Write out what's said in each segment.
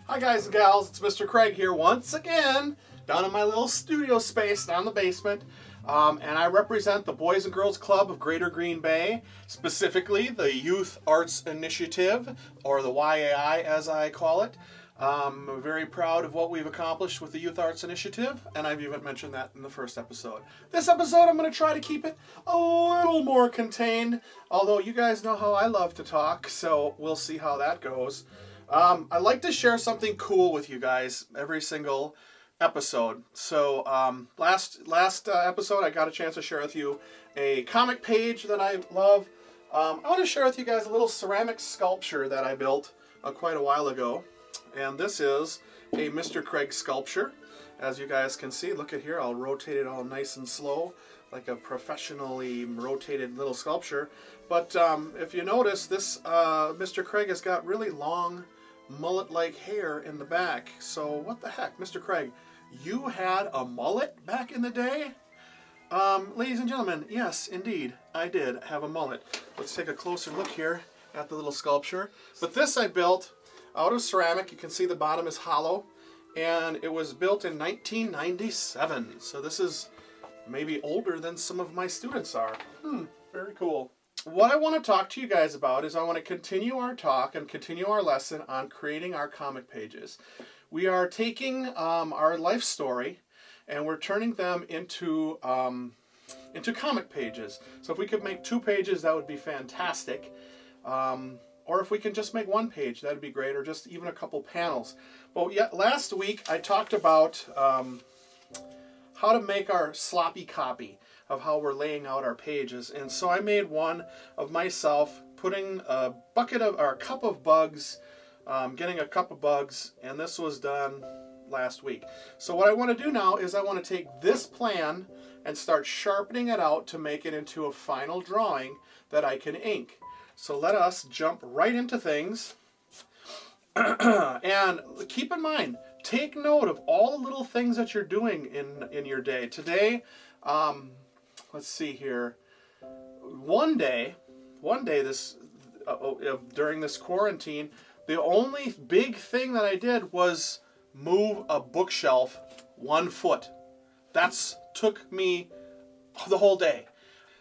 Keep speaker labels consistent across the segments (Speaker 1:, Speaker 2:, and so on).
Speaker 1: Hi guys and gals, it's Mr. Craig here once again, down in my little studio space down in the basement. And I represent the Boys and Girls Club of Greater Green Bay, specifically the Youth Arts Initiative, or the YAI as I call it. I'm very proud of what we've accomplished with the Youth Arts Initiative, and I've even mentioned that in the first episode. This episode I'm going to try to keep it a little more contained, although you guys know how I love to talk, so we'll see how that goes. I like to share something cool with you guys every single episode. So last episode I got a chance to share with you a comic page that I love. I want to share with you guys a little ceramic sculpture that I built quite a while ago. And this is a Mr. Craig sculpture. As you guys can see, look at here, I'll rotate it all nice and slow, like a professionally rotated little sculpture. But if you notice, this Mr. Craig has got really long mullet-like hair in the back. So what the heck, Mr. Craig, you had a mullet back in the day? Ladies and gentlemen, yes, indeed, I did have a mullet. Let's take a closer look here at the little sculpture. But this I built out of ceramic. You can see the bottom is hollow, and it was built in 1997. So this is maybe older than some of my students are. Very cool. What I want to talk to you guys about is I want to continue our talk and continue our lesson on creating our comic pages. We are taking our life story and we're turning them into comic pages. So if we could make 2 pages, that would be fantastic. Or if we can just make 1 page, that'd be great, or just even a couple panels. Well, yeah, last week I talked about how to make our sloppy copy of how we're laying out our pages. And so I made one of myself putting a cup of bugs, getting a cup of bugs, and this was done last week. So what I want to do now is I want to take this plan and start sharpening it out to make it into a final drawing that I can ink. So let us jump right into things. And keep in mind, take note of all the little things that you're doing in your day. Today, let's see here. One day this during this quarantine, the only big thing that I did was move a bookshelf 1 foot. That's took me the whole day.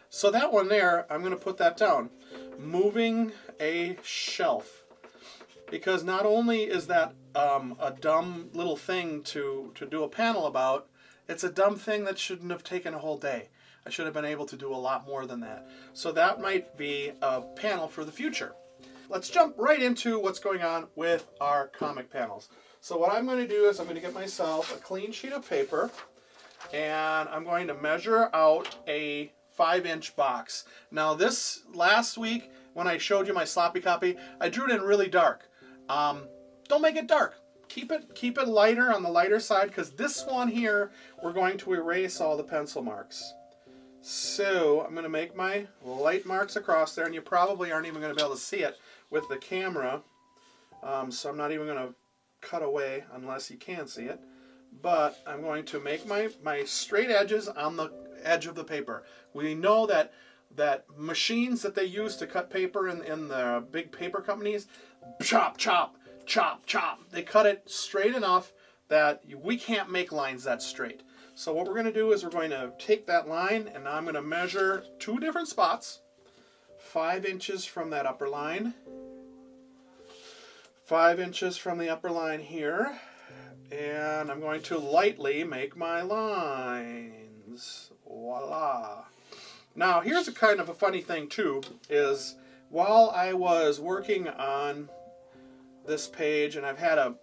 Speaker 1: So that one there, I'm going to put that down. Moving a shelf. Because not only is that a dumb little thing to do a panel about, it's a dumb thing that shouldn't have taken a whole day. I should have been able to do a lot more than that. So that might be a panel for the future. Let's jump right into what's going on with our comic panels. So what I'm going to do is I'm going to get myself a clean sheet of paper, and I'm going to measure out a 5-inch box. Now this last week when I showed you my sloppy copy, I drew it in really dark. Don't make it dark. Keep it lighter, on the lighter side, because this one here we're going to erase all the pencil marks. So I'm going to make my light marks across there, and you probably aren't even going to be able to see it with the camera. So I'm not even going to cut away unless you can see it. But I'm going to make my straight edges on the edge of the paper. We know that machines that they use to cut paper in the big paper companies, chop, chop, chop, chop. They cut it straight enough that we can't make lines that straight. So what we're going to do is we're going to take that line, and now I'm going to measure 2 different spots. 5 inches from that upper line. 5 inches from the upper line here. And I'm going to lightly make my lines. Voila. Now here's a kind of a funny thing too, is while I was working on this page, and I've had a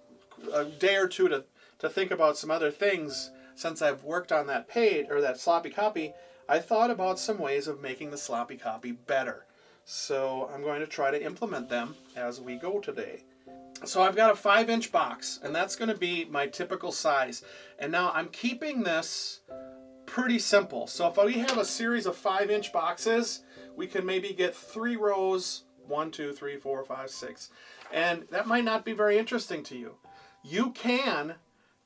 Speaker 1: day or two to think about some other things since I've worked on that page, or that sloppy copy, I thought about some ways of making the sloppy copy better. So I'm going to try to implement them as we go today. So I've got a 5-inch box, and that's going to be my typical size. And now I'm keeping this pretty simple. So if we have a series of 5-inch boxes, we can maybe get 3 rows, 1, 2, 3, 4, 5, 6. And that might not be very interesting to you. You can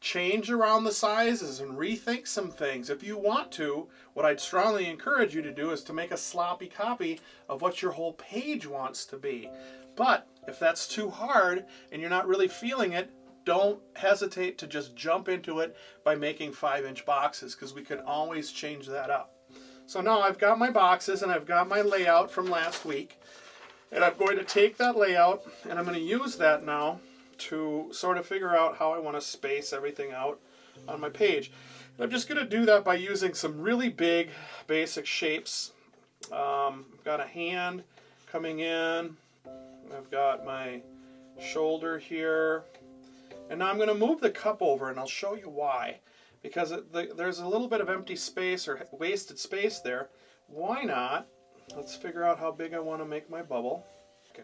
Speaker 1: change around the sizes and rethink some things. If you want to, what I'd strongly encourage you to do is to make a sloppy copy of what your whole page wants to be. But if that's too hard and you're not really feeling it, don't hesitate to just jump into it by making 5-inch boxes, because we can always change that up. So now I've got my boxes and I've got my layout from last week, and I'm going to take that layout and I'm going to use that now to sort of figure out how I want to space everything out on my page. And I'm just going to do that by using some really big basic shapes. I've got a hand coming in, I've got my shoulder here, and now I'm going to move the cup over, and I'll show you why. Because there's a little bit of empty space or wasted space there. Why not? Let's figure out how big I want to make my bubble.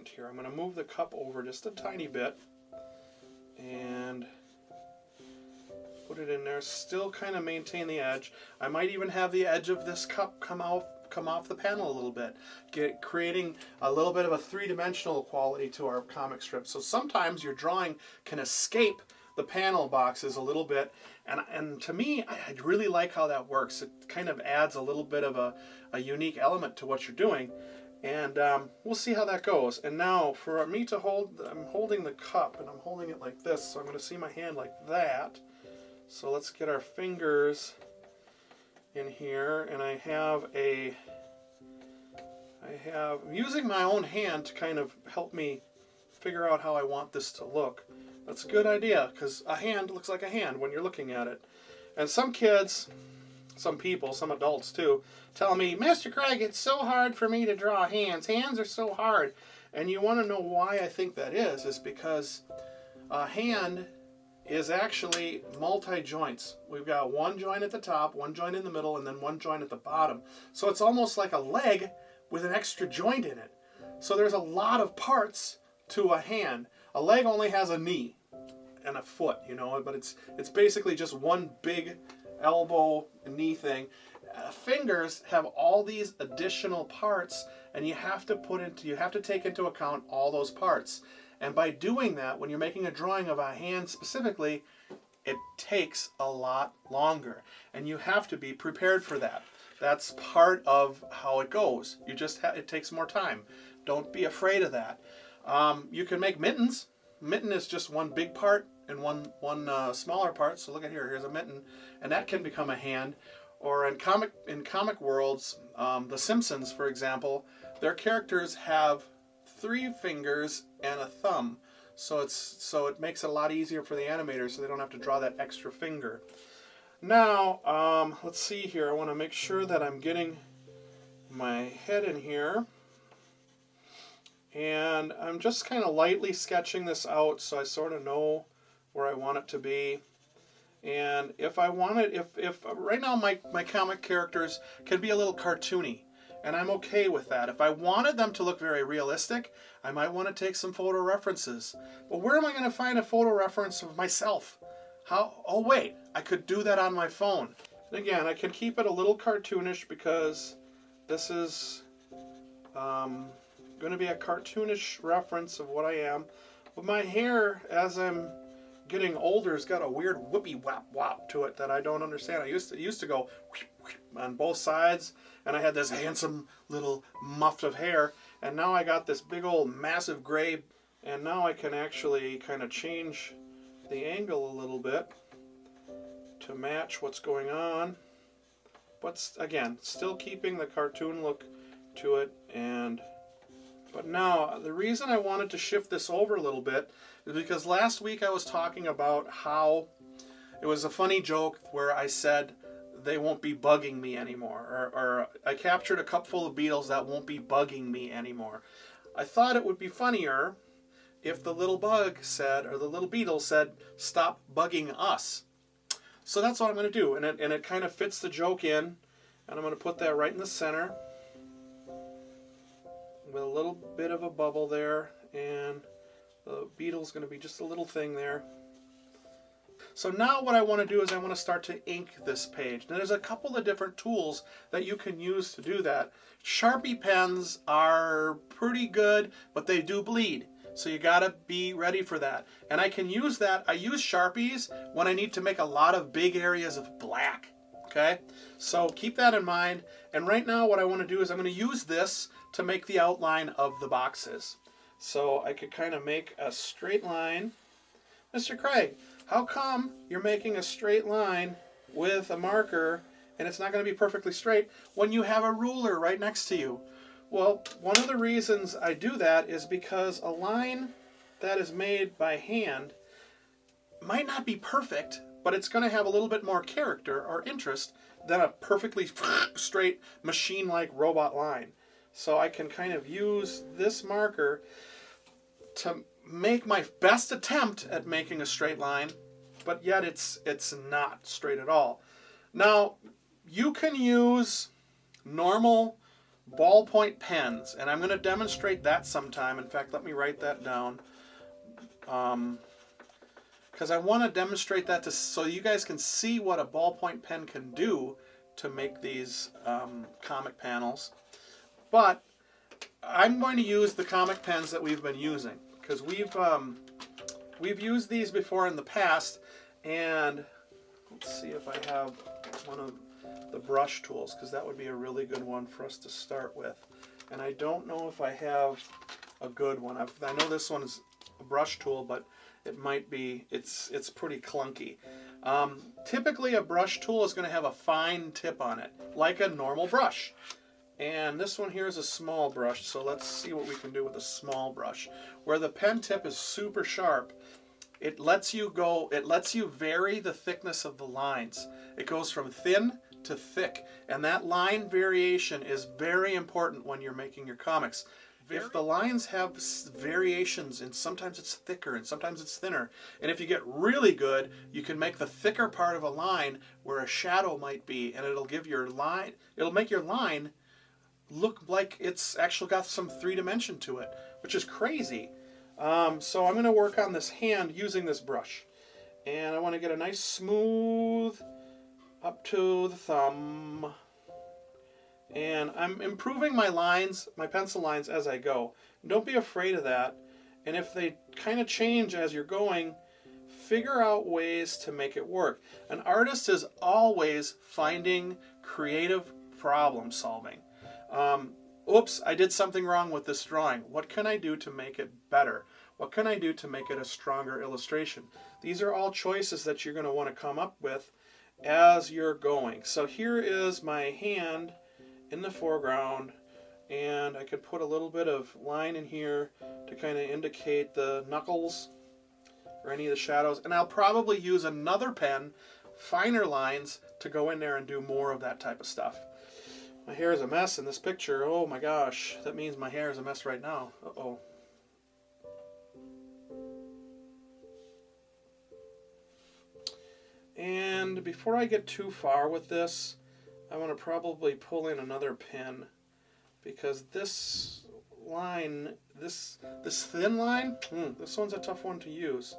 Speaker 1: Here, I'm going to move the cup over just a tiny bit and put it in there. Still kind of maintain the edge. I might even have the edge of this cup come off the panel a little bit, creating a little bit of a three-dimensional quality to our comic strip. So sometimes your drawing can escape the panel boxes a little bit, and to me, I really like how that works. It kind of adds a little bit of a unique element to what you're doing, and we'll see how that goes. And now for me to hold, I'm holding the cup and I'm holding it like this, so I'm going to see my hand like that. So let's get our fingers in here, and I'm using my own hand to kind of help me figure out how I want this to look. That's a good idea, because a hand looks like a hand when you're looking at it. And some kids, some people, some adults too, tell me, Mr. Craig, it's so hard for me to draw hands. Hands are so hard. And you want to know why I think that is because a hand is actually multi-joints. We've got one joint at the top, one joint in the middle, and then one joint at the bottom. So it's almost like a leg with an extra joint in it. So there's a lot of parts to a hand. A leg only has a knee and a foot, but it's basically just one big elbow and knee thing. Fingers have all these additional parts, and you have to take into account all those parts. And by doing that, when you're making a drawing of a hand specifically, it takes a lot longer, and you have to be prepared for that. That's part of how it goes. It takes more time. Don't be afraid of that. You can make mittens. Mitten is just one big part and one smaller part. So look at here. Here's a mitten, and that can become a hand. Or in comic worlds, The Simpsons, for example, their characters have 3 fingers and a thumb. So it makes it a lot easier for the animators, so they don't have to draw that extra finger. Now, let's see here. I want to make sure that I'm getting my head in here. And I'm just kind of lightly sketching this out so I sort of know where I want it to be. And if I want it, if right now my comic characters can be a little cartoony, and I'm okay with that. If I wanted them to look very realistic, I might want to take some photo references. But where am I going to find a photo reference of myself? Oh wait, I could do that on my phone. And again, I can keep it a little cartoonish because this is going to be a cartoonish reference of what I am. But my hair, as I'm getting older, has got a weird whoopee whap whop to it that I don't understand. It used to go on both sides, and I had this handsome little muff of hair, and now I got this big old massive gray, and now I can actually kind of change the angle a little bit to match what's going on, but again, still keeping the cartoon look to it. But now, the reason I wanted to shift this over a little bit is because last week I was talking about how it was a funny joke where I said they won't be bugging me anymore, or I captured a cup full of beetles that won't be bugging me anymore. I thought it would be funnier if the little bug said, or the little beetle said, stop bugging us. So that's what I'm going to do, and it kind of fits the joke in, and I'm going to put that right in the center with a little bit of a bubble there, and the beetle's going to be just a little thing there. So now what I want to do is I want to start to ink this page. Now there's a couple of different tools that you can use to do that. Sharpie pens are pretty good, but they do bleed. So you got to be ready for that. And I can use that. I use Sharpies when I need to make a lot of big areas of black. Okay? So keep that in mind. And right now what I want to do is I'm going to use this to make the outline of the boxes. So I could kind of make a straight line Mr. Craig, how come you're making a straight line with a marker and it's not going to be perfectly straight when you have a ruler right next to you? Well, one of the reasons I do that is because a line that is made by hand might not be perfect, but it's going to have a little bit more character or interest than a perfectly straight machine-like robot line. So I can kind of use this marker to make my best attempt at making a straight line, but yet it's not straight at all. Now, you can use normal ballpoint pens, and I'm going to demonstrate that sometime. In fact, let me write that down, because I want to demonstrate that so you guys can see what a ballpoint pen can do to make these comic panels. But I'm going to use the comic pens that we've been using, because we've used these before in the past. And let's see if I have one of the brush tools, because that would be a really good one for us to start with. And I don't know if I have a good one. I know this one is a brush tool, but it might be, it's pretty clunky. Typically a brush tool is going to have a fine tip on it, like a normal brush. And this one here is a small brush, so let's see what we can do with a small brush. Where the pen tip is super sharp, it lets you vary the thickness of the lines. It goes from thin to thick, and that line variation is very important when you're making your comics. If the lines have variations, and sometimes it's thicker and sometimes it's thinner, and if you get really good, you can make the thicker part of a line where a shadow might be, and it'll make your line look like it's actually got some 3-dimension to it, which is crazy. So I'm going to work on this hand using this brush, and I want to get a nice smooth up to the thumb. And I'm improving my lines, my pencil lines, as I go. Don't be afraid of that. And if they kind of change as you're going, figure out ways to make it work. An artist is always finding creative problem solving. Oops, I did something wrong with this drawing. What can I do to make it better? What can I do to make it a stronger illustration? These are all choices that you're going to want to come up with as you're going. So here is my hand in the foreground, and I could put a little bit of line in here to kind of indicate the knuckles or any of the shadows. And I'll probably use another pen, finer lines, to go in there and do more of that type of stuff. My hair is a mess in this picture. Oh my gosh, that means my hair is a mess right now. Uh-oh. And before I get too far with this, I want to probably pull in another pen, because this line, this thin line, this one's a tough one to use.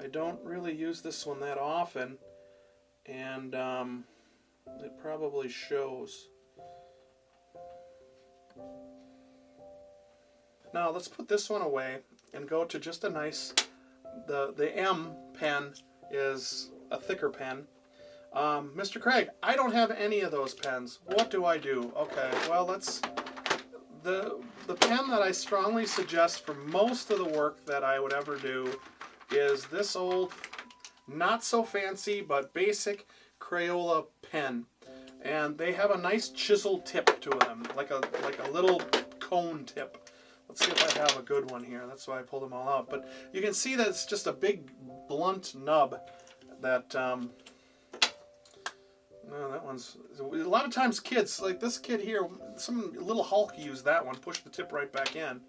Speaker 1: I don't really use this one that often, and it probably shows. Now let's put this one away and go to just a nice, the M pen is a thicker pen. Mr. Craig, I don't have any of those pens. What do I do? Okay, well, the pen that I strongly suggest for most of the work that I would ever do is this old, not so fancy, but basic Crayola pen. And they have a nice chiseled tip to them, like a little cone tip. Let's see if I have a good one here. That's why I pulled them all out. But you can see that it's just a big blunt nub that, no, that one's, a lot of times kids, like this kid here, some little Hulk used that one, pushed the tip right back in.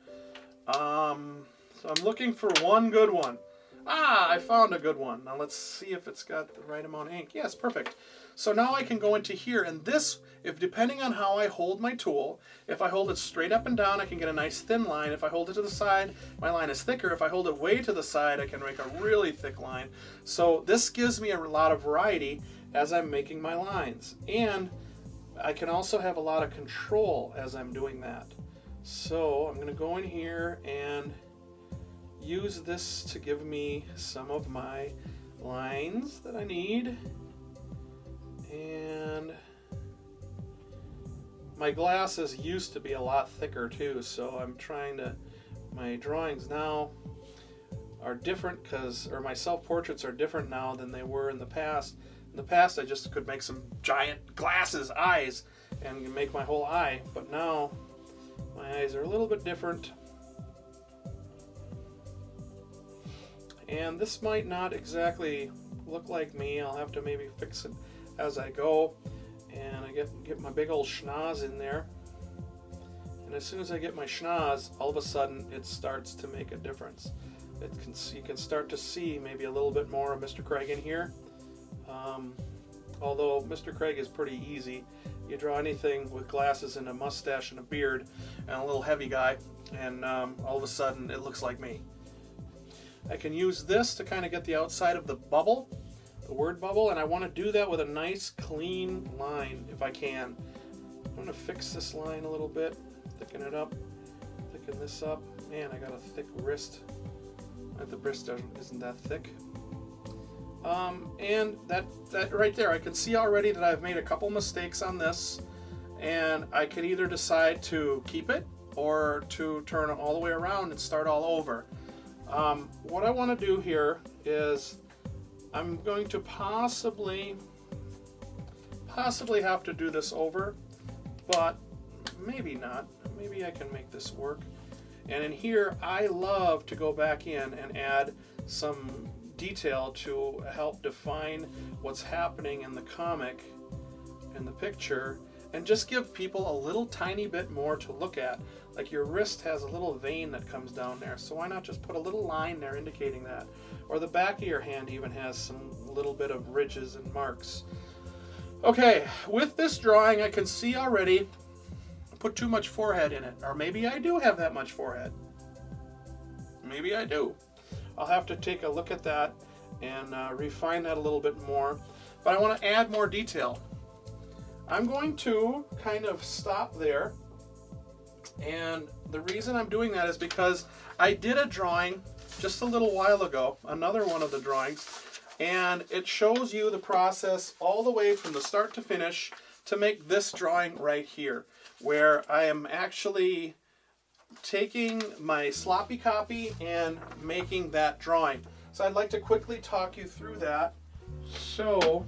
Speaker 1: So I'm looking for one good one. Ah, I found a good one. Now let's see if it's got the right amount of ink. Yes, perfect. So now I can go into here, and this, if depending on how I hold my tool, if I hold it straight up and down, I can get a nice thin line. If I hold it to the side, my line is thicker. If I hold it way to the side, I can make a really thick line. So this gives me a lot of variety as I'm making my lines. And I can also have a lot of control as I'm doing that. So I'm going to go in here and use this to give me some of my lines that I need. And my glasses used to be a lot thicker too, so I'm trying to, my drawings now are different or my self-portraits are different now than they were in the past. In the past, I just could make some giant glasses, eyes, and make my whole eye. But now, my eyes are a little bit different. And this might not exactly look like me. I'll have to maybe fix it as I go. And I get my big old schnoz in there. And as soon as I get my schnoz, all of a sudden it starts to make a difference. You can start to see maybe a little bit more of Mr. Craig in here. Although Mr. Craig is pretty easy. You draw anything with glasses and a mustache and a beard and a little heavy guy, and all of a sudden it looks like me. I can use this to kind of get the outside of the bubble, the word bubble, and I want to do that with a nice clean line if I can. I'm going to fix this line a little bit, thicken it up, thicken this up. Man, I got a thick wrist. The wrist isn't that thick. And that right there, I can see already that I've made a couple mistakes on this, and I could either decide to keep it or to turn it all the way around and start all over. What I want to do here is I'm going to possibly have to do this over, but maybe not. Maybe I can make this work. And in here, I love to go back in and add some detail to help define what's happening in the comic, in the picture, and just give people a little tiny bit more to look at. Like your wrist has a little vein that comes down there, so why not just put a little line there indicating that? Or the back of your hand even has some little bit of ridges and marks. Okay, with this drawing I can see already I put too much forehead in it, or maybe I do have that much forehead. Maybe I do. I'll have to take a look at that and refine that a little bit more. But I want to add more detail. I'm going to kind of stop there. And the reason I'm doing that is because I did a drawing just a little while ago, another one of the drawings, and it shows you the process all the way from the start to finish to make this drawing right here, where I am actually taking my sloppy copy and making that drawing. So I'd like to quickly talk you through that. So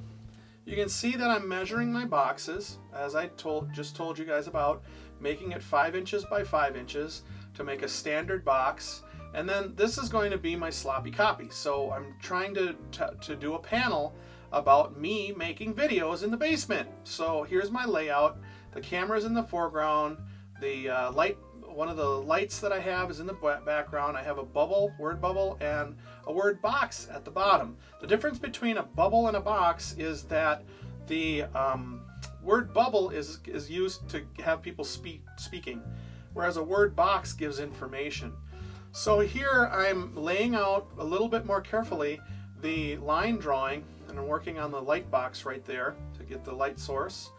Speaker 1: you can see that I'm measuring my boxes, as I just told you guys about, making it 5 inches by 5 inches to make a standard box. And then this is going to be my sloppy copy. So I'm trying to do a panel about me making videos in the basement. So here's my layout. The camera's in the foreground. The one of the lights that I have is in the background. I have a bubble, word bubble, and a word box at the bottom. The difference between a bubble and a box is that the word bubble is used to have people speaking, whereas a word box gives information. So here I'm laying out a little bit more carefully the line drawing, and I'm working on the light box right there to get the light source,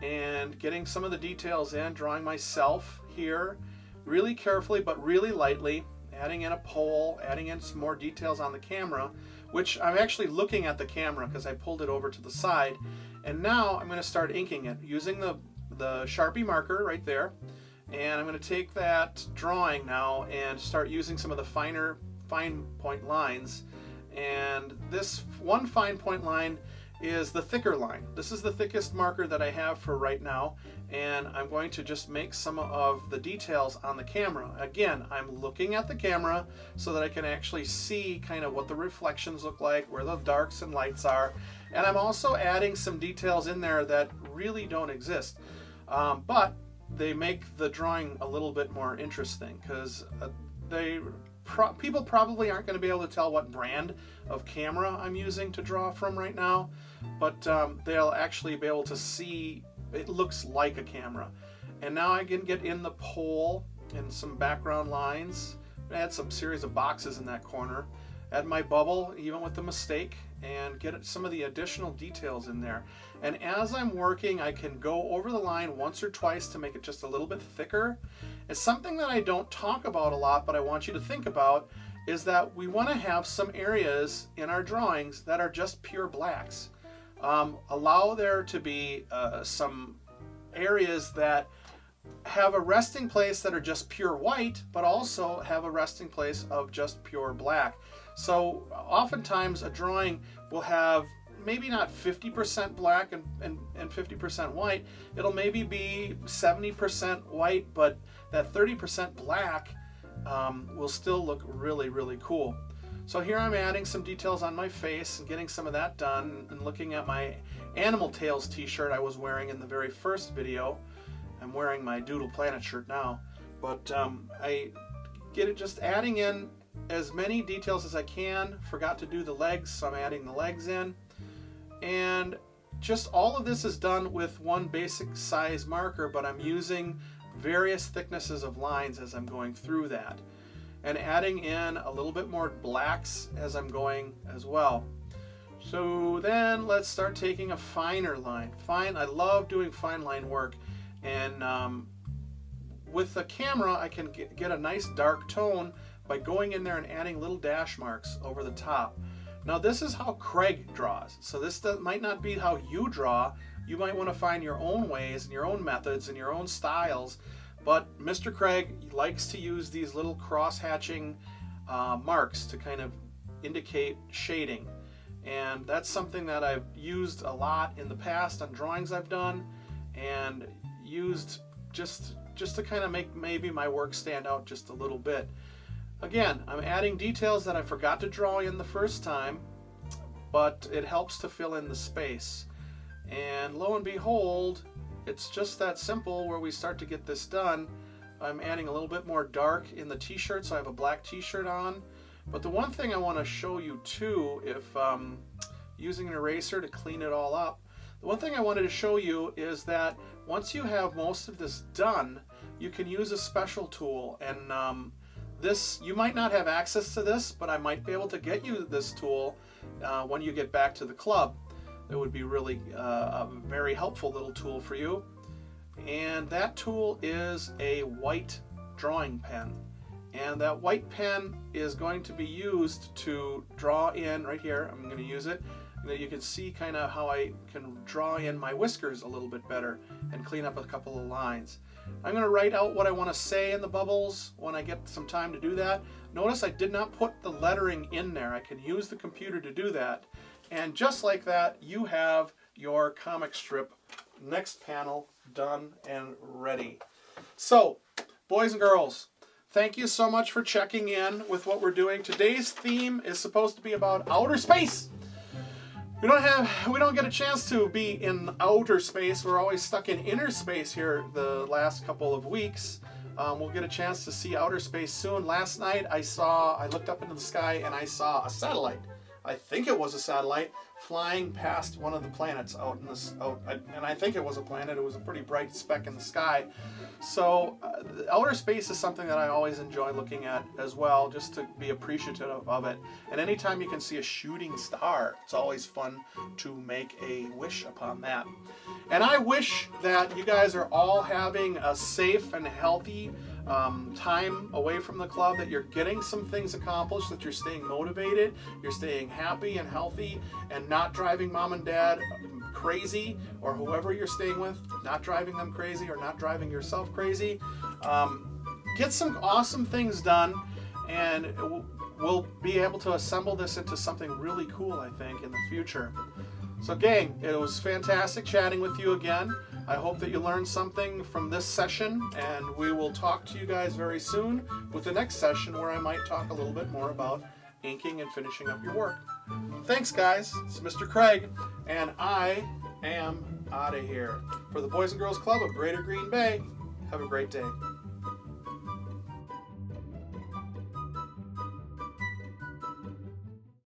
Speaker 1: and getting some of the details in, drawing myself here really carefully but really lightly, adding in a pole, adding in some more details on the camera, which I'm actually looking at the camera because I pulled it over to the side. And now I'm going to start inking it using the Sharpie marker right there. And I'm going to take that drawing now and start using some of the fine point lines. And this one fine point line is the thicker line. This is the thickest marker that I have for right now, and I'm going to just make some of the details on the camera. Again, I'm looking at the camera so that I can actually see kind of what the reflections look like, where the darks and lights are, and I'm also adding some details in there that really don't exist, but they make the drawing a little bit more interesting, because people probably aren't going to be able to tell what brand of camera I'm using to draw from right now, but they'll actually be able to see it looks like a camera. And now I can get in the pole and some background lines, add some series of boxes in that corner, add my bubble even with the mistake, and get some of the additional details in there. And as I'm working, I can go over the line once or twice to make it just a little bit thicker. It's something that I don't talk about a lot, but I want you to think about, is that we want to have some areas in our drawings that are just pure blacks. Allow there to be some areas that have a resting place that are just pure white, but also have a resting place of just pure black. So oftentimes a drawing will have maybe not 50% black and 50% white. It'll maybe be 70% white, but that 30% black will still look really, really cool. So here I'm adding some details on my face and getting some of that done, and looking at my Animal Tales t-shirt I was wearing in the very first video. I'm wearing my Doodle Planet shirt now, but I get it just adding in as many details as I can. Forgot to do the legs, so I'm adding the legs in. And just all of this is done with one basic size marker, but I'm using various thicknesses of lines as I'm going through that, and adding in a little bit more blacks as I'm going as well. So then let's start taking a finer line. I love doing fine line work, and with the camera I can get a nice dark tone by going in there and adding little dash marks over the top. Now this is how Craig draws, so this might not be how you draw. You might want to find your own ways and your own methods and your own styles, but Mr. Craig likes to use these little cross-hatching marks to kind of indicate shading, and that's something that I've used a lot in the past on drawings I've done, and used just to kind of make maybe my work stand out just a little bit. Again, I'm adding details that I forgot to draw in the first time, but it helps to fill in the space. And lo and behold, it's just that simple where we start to get this done. I'm adding a little bit more dark in the t-shirt, so I have a black t-shirt on. But the one thing I want to show you too, if using an eraser to clean it all up, the one thing I wanted to show you is that once you have most of this done, you can use a special tool, and this, you might not have access to this, but I might be able to get you this tool when you get back to the club. It would be really a very helpful little tool for you. And that tool is a white drawing pen. And that white pen is going to be used to draw in, right here, I'm going to use it. And then you can see kind of how I can draw in my whiskers a little bit better and clean up a couple of lines. I'm going to write out what I want to say in the bubbles when I get some time to do that. Notice I did not put the lettering in there. I can use the computer to do that. And just like that, you have your comic strip next panel done and ready. So, boys and girls, thank you so much for checking in with what we're doing. Today's theme is supposed to be about outer space. We don't get a chance to be in outer space. We're always stuck in inner space here the last couple of weeks. We'll get a chance to see outer space soon. Last night I looked up into the sky and I saw a satellite. I think it was a satellite flying past one of the planets and I think it was a planet. It was a pretty bright speck in the sky. So outer space is something that I always enjoy looking at as well, just to be appreciative of it. And anytime you can see a shooting star, it's always fun to make a wish upon that. And I wish that you guys are all having a safe and healthy time away from the club, that you're getting some things accomplished, that you're staying motivated, you're staying happy and healthy, and not driving mom and dad crazy, or whoever you're staying with, not driving them crazy or not driving yourself crazy. Get some awesome things done, and we'll be able to assemble this into something really cool, I think, in the future. So gang, it was fantastic chatting with you again. I hope that you learned something from this session, and we will talk to you guys very soon with the next session, where I might talk a little bit more about inking and finishing up your work. Thanks guys, it's Mr. Craig, and I am out of here. For the Boys and Girls Club of Greater Green Bay, have a great day.